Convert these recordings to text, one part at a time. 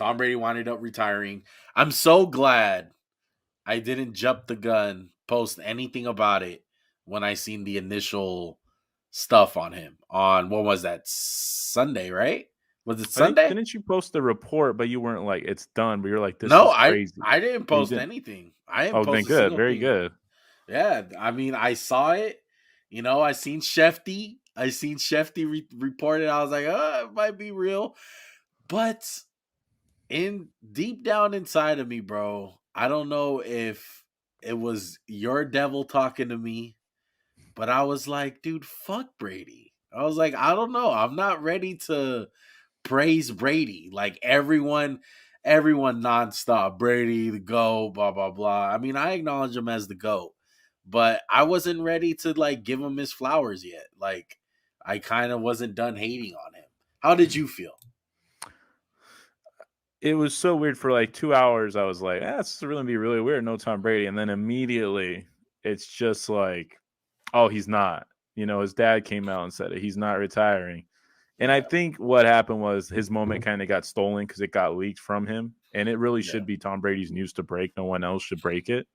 Tom Brady winded up retiring. I'm so glad I didn't jump the gun, post anything about it when I seen the initial stuff on him on what was that Sunday, right? Was it I think Sunday? didn't you post the report, but you weren't like it's done, but you're like this No, is I crazy. I didn't You post didn't. anything. I didn't Oh, then post a good, single very thing. good. Yeah, I mean, I saw it. I seen Shefty. I seen Shefty report it. I was like, it might be real. But in deep down inside of me, bro, I don't know if it was your devil talking to me, but I was like, dude, fuck Brady. I was like, I don't know. I'm not ready to praise Brady. Like everyone nonstop. Brady, the GOAT, blah, blah, blah. I mean, I acknowledge him as the GOAT, but I wasn't ready to like give him his flowers yet. Like I kind of wasn't done hating on him. How did you feel? It was so weird for like 2 hours. I was like, this is really be really weird. No Tom Brady, and then immediately it's just like, oh, he's not. His dad came out and said it. He's not retiring. And I Yeah, think what happened was his moment kind of got stolen because it got leaked from him. And it really yeah, should be Tom Brady's news to break. No one else should break it.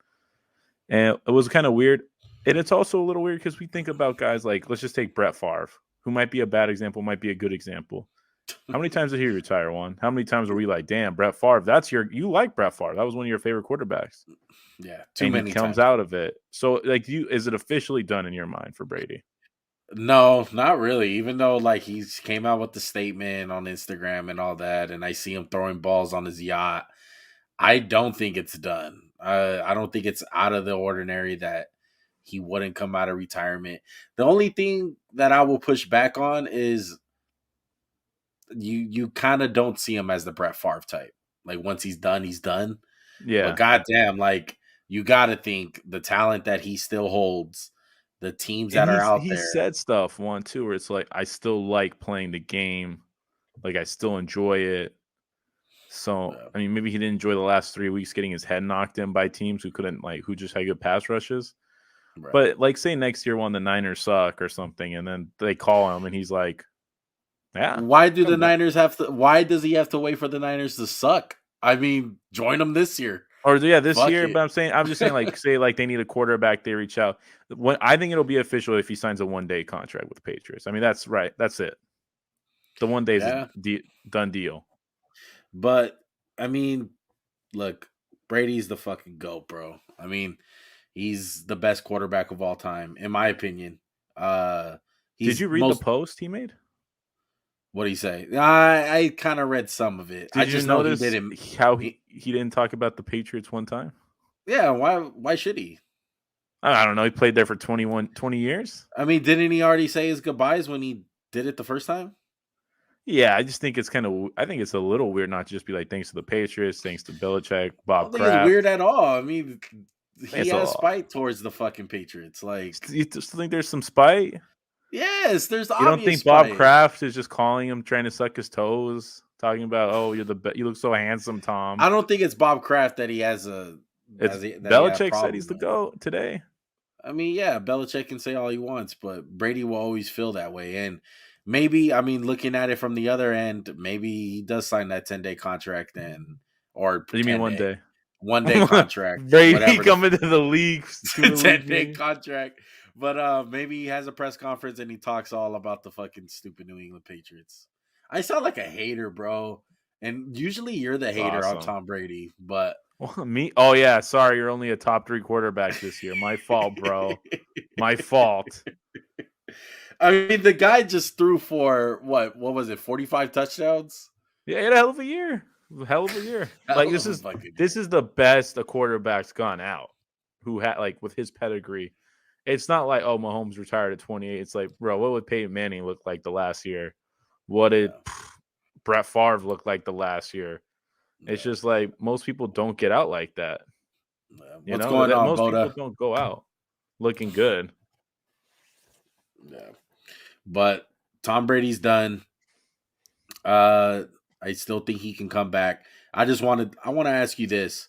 And it was kind of weird. And it's also a little weird because we think about guys like, let's just take Brett Favre, who might be a bad example, might be a good example. How many times did he retire one? How many times were we like, damn, Brett Favre, you like Brett Favre. That was one of your favorite quarterbacks. yeah. Too And he many comes times. out of it. So, like, is it officially done in your mind for Brady? No, not really. Even though like he's came out with the statement on Instagram and all that, and I see him throwing balls on his yacht, I don't think it's done. I don't think it's out of the ordinary that he wouldn't come out of retirement. The only thing that I will push back on is you kind of don't see him as the Brett Favre type. Like once he's done, he's done. But Yeah. goddamn, like you got to think the talent that he still holds, the teams And that are out he there. said stuff one too where it's like, I still like playing the game. Like I still enjoy it. So uh, I mean, maybe he didn't enjoy the last 3 weeks getting his head knocked in by teams who just had good pass rushes. right. But like, say next year when the Niners suck or something, and then they call him and he's like, "Yeah, Why do the come back." Niners have to? Why does he have to wait for the Niners to suck? I mean, join them this year. Or yeah, this Fuck year. it. But I'm just saying, like, say like they need a quarterback, they reach out. When I think it'll be official if he signs a 1-day contract with the Patriots. I mean, that's right. That's it. The 1 day is a Yeah, done deal. but I mean, look, Brady's the fucking goat, bro. I mean, he's the best quarterback of all time, in my opinion. Uh, Did he's you read the most. post he made? What do you say? I kind of read some of it. I Did you just know he notice didn't. how He, he didn't talk about the Patriots one time? yeah, why should he? I don't know. He played there for 20 years. I mean, didn't he already say his goodbyes when he did it the first time? Yeah, I just think it's I think it's a little weird not to just be like, thanks to the Patriots, thanks to Belichick, I Bob don't think it's weird Kraft. at all. I mean, I think he it's has a spite towards the fucking Patriots. Like, You just think there's some spite? yes, there's You don't obvious think Bob spite. Kraft is just calling him, trying to suck his toes, talking about, oh, you look so handsome, Tom. I don't think it's Bob Kraft that he has a It's that he had a Belichick said problem he's the with. GOAT today. I mean, yeah, Belichick can say all he wants, but Brady will always feel that way. And maybe, I mean, looking at it from the other end, maybe he does sign that 10-day contract and or What do you mean 10 one day, day? 1 day contract, Brady whatever the coming to the league to relieve 10-day me. contract. But maybe he has a press conference and he talks all about the fucking stupid New England Patriots. I sound like a hater, bro. And usually you're the It's hater on awesome. Tom Brady, but Me? Oh yeah, sorry, you're only a top 3 quarterback this year. My fault, bro. My fault. I mean the guy just threw for what was it, 45 touchdowns? Yeah, he had a hell of a year. Hell of a year. Like Hell of a fucking this year. is the best a quarterback's gone out who had like with his pedigree. It's not like, oh, Mahomes retired at 28. It's like, bro, what would Peyton Manning look like the last year? What did Yeah. Brett Favre look like the last year? It's Yeah. just like most people don't get out like that. Yeah. You What's know, going that on, most people Boda? don't go out looking good. Yeah. But Tom Brady's done. Uh I still think he can come back. I want to ask you this.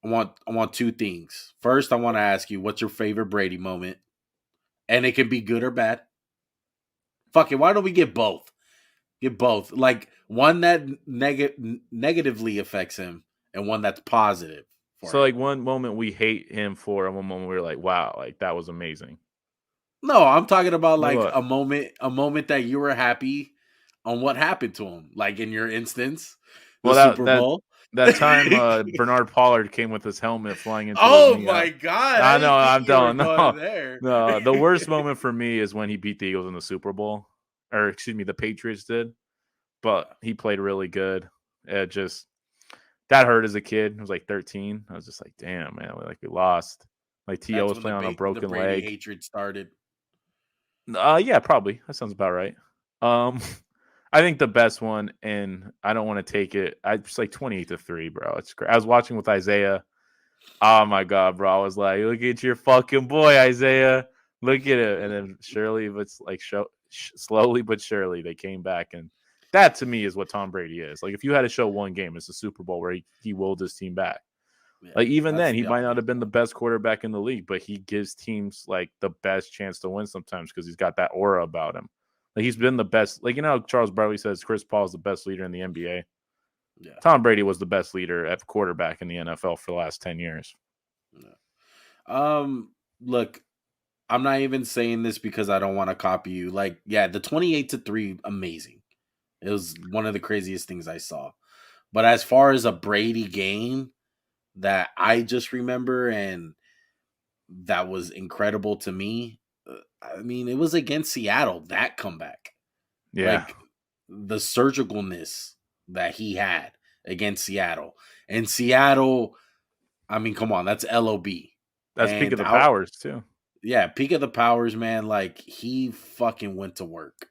I want two things. First, I want to ask you what's your favorite Brady moment? And it can be good or bad. Fuck it, why don't we get both? Get both. Like one that negatively affects him and one that's positive for So him. like one moment we hate him for, and one moment we're like, wow, like that was amazing. No, I'm talking about Like like what? a moment that you were happy on what happened to him. Like in your instance, the Well, Super Bowl. that time Bernard Pollard came with his helmet flying into his Oh knee. my god, I I know, didn't think I'm you were telling going no, there. no. The worst moment for me is when he beat the Eagles in the Super Bowl, or excuse me, the Patriots did. But Yeah, he played really good. It just that hurt as a kid. I was like 13. I was just like, damn, man, like we lost. Like T.O. that's was when playing on a the broken Brady leg. hatred started. Yeah, probably. That sounds about right. Um, I think the best one, and I don't want to take it. I just like 28-3, bro. It's great. I was watching with Isaiah. Oh my god, bro! I was like, look at your fucking boy, Isaiah. Look at it. And then surely, but like slowly but surely, they came back, and that to me is what Tom Brady is. Like, if you had to show one game, it's the Super Bowl where he willed his team back. Yeah, Like even that's then, he the might not obvious have been the one. best quarterback in the league, but he gives teams like the best chance to win sometimes because he's got that aura about him. Like he's been the best. Like you know, how Charles Barkley says Chris Paul is the best leader in the NBA. Yeah, Tom Brady was the best leader at quarterback in the NFL for the last 10 years. yeah. Look, I'm not even saying this because I don't want to copy you. Like, yeah, the 28-3, amazing. It was one of the craziest things I saw. But as far as a Brady game that I just remember and that was incredible to me, I mean, it was against Seattle, that comeback. Yeah, Like the surgicalness that he had against Seattle. And Seattle, I mean, come on, that's LOB. that's peak of And the out, powers too. yeah, peak of the powers, man. Like he fucking went to work.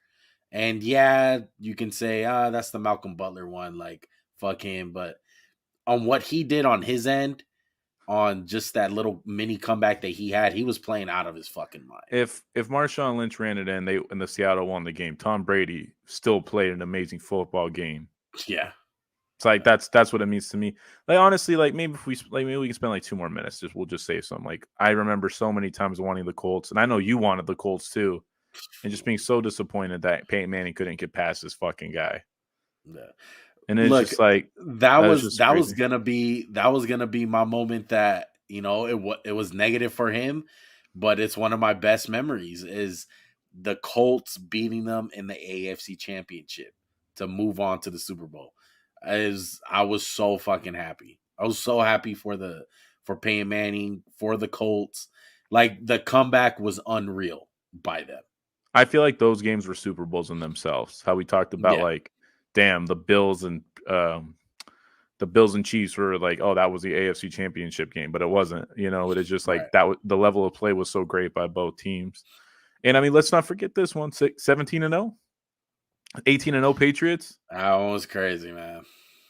And yeah, you can say, that's the Malcolm Butler one, like fuck him. But on what he did on his end, on just that little mini comeback that he had, he was playing out of his fucking mind. If Marshawn Lynch ran it in, they and the Seattle won the game. Tom Brady still played an amazing football game. Yeah. It's like that's what it means to me. Like honestly, like maybe if we like maybe we can spend like 2 more minutes. Just we'll just say something. Like I remember so many times wanting the Colts, and I know you wanted the Colts too, and just being so disappointed that Peyton Manning couldn't get past this fucking guy. Yeah. And it's Look, just like that was just that was crazy. gonna be my moment that it was negative for him, but it's one of my best memories is the Colts beating them in the AFC Championship to move on to the Super Bowl. As I was so fucking happy. I was so happy for Peyton Manning, for the Colts. Like the comeback was unreal by them. I feel like those games were Super Bowls in themselves. How we talked about Yeah, like, damn, the Bills and Chiefs were like, oh, that was the AFC Championship game, but it wasn't. You know, it is just like right. that. The level of play was so great by both teams. And I mean, let's not forget this one: 17-0, 18-0 Patriots. That one was crazy, man.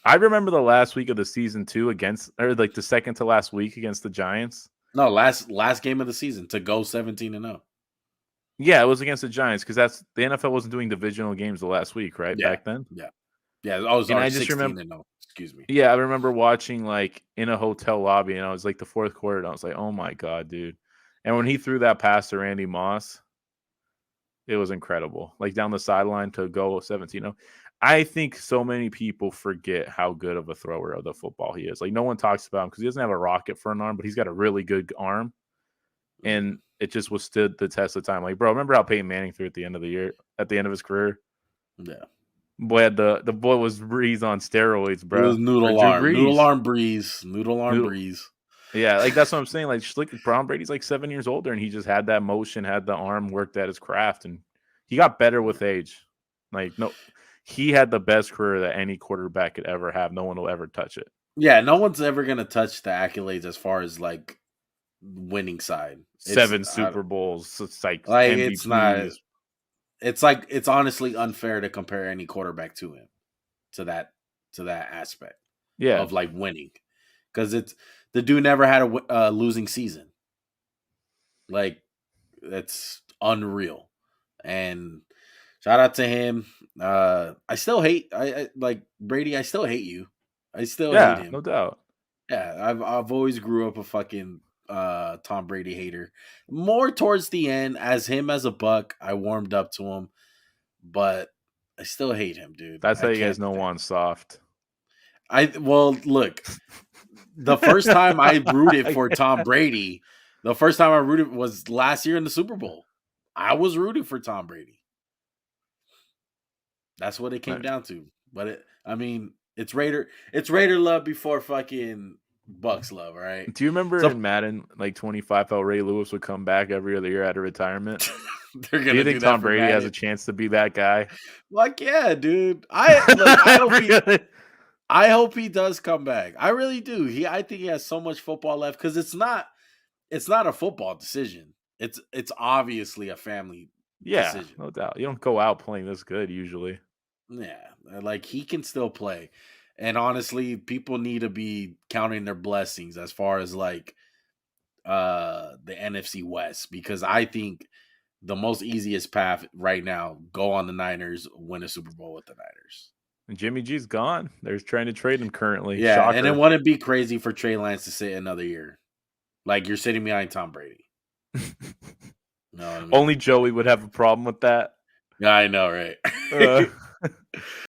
I remember the last week of the season too against, or like the second to last week against the Giants. No, last game of the season to go 17-0. Yeah, it was against the Giants because that's the NFL wasn't doing divisional games the last week, right? Yeah, Back then. yeah, yeah. Oh, And sorry, I just remember, 16-0. Excuse me. yeah, I remember watching like in a hotel lobby, and I was like the fourth quarter, and I was like, oh my God, dude. And when he threw that pass to Randy Moss, it was incredible. Like down the sideline to go 17-0. I think so many people forget how good of a thrower of the football he is. Like no one talks about him because he doesn't have a rocket for an arm, but he's got a really good arm. Mhm. And it just withstood the test of time. Like, bro, remember how Peyton Manning threw at the end of the year, at the end of his career? Yeah, Boy, had the boy was Breeze on steroids, it was bro. Or noodle Breeze. arm breeze, noodle arm Noodle. breeze. Yeah, like that's what I'm saying. Like, just look at Brown Brady's like 7 years older, and he just had that motion, had the arm, worked at his craft, and he got better with age. Like, no, he had the best career that any quarterback could ever have. No one will ever touch it. Yeah, no one's ever gonna touch the accolades as far as like winning side. It's 7 Super Bowls, it's like like it's not. MVPs. It's like it's honestly unfair to compare any quarterback to him to that aspect Yeah, of like winning because it's the dude never had a losing season. Like that's unreal. And shout out to him. I still hate I like Brady. I still hate you. I still hate yeah, him. no doubt. Yeah, I've always grew up a fucking Tom Brady hater. More towards the end, as him as a Buck, I warmed up to him, but I still hate him, dude. That's I how you guys can't know stand. Juan's soft. Well, look, the first time I rooted for Tom Brady, the first time I rooted was last year in the Super Bowl. I was rooting for Tom Brady. That's what it came down to. But it's Raider love before fucking Bucks love, right? Do you remember So in Madden, like 25, how Ray Lewis would come back every other year out of retirement? they're Do you gonna do think that Tom for Brady has a Madden. chance to be that guy? Like, yeah, dude. I hope he Really? I hope he does come back. I really do. I think he has so much football left because it's not a football decision. It's obviously a family Yeah, decision. no doubt. You don't go out playing this good usually. Yeah, like he can still play. And honestly, people need to be counting their blessings as far as like the NFC West because I think the most easiest path right now go on the Niners, win a Super Bowl with the Niners. And Jimmy G's gone. They're trying to trade him currently. Yeah, and it Shocker. wouldn't be crazy for Trey Lance to sit another year. Like you're sitting behind Tom Brady. You know what I mean? Only Joey would have a problem with that. Yeah, I know, right? Uh,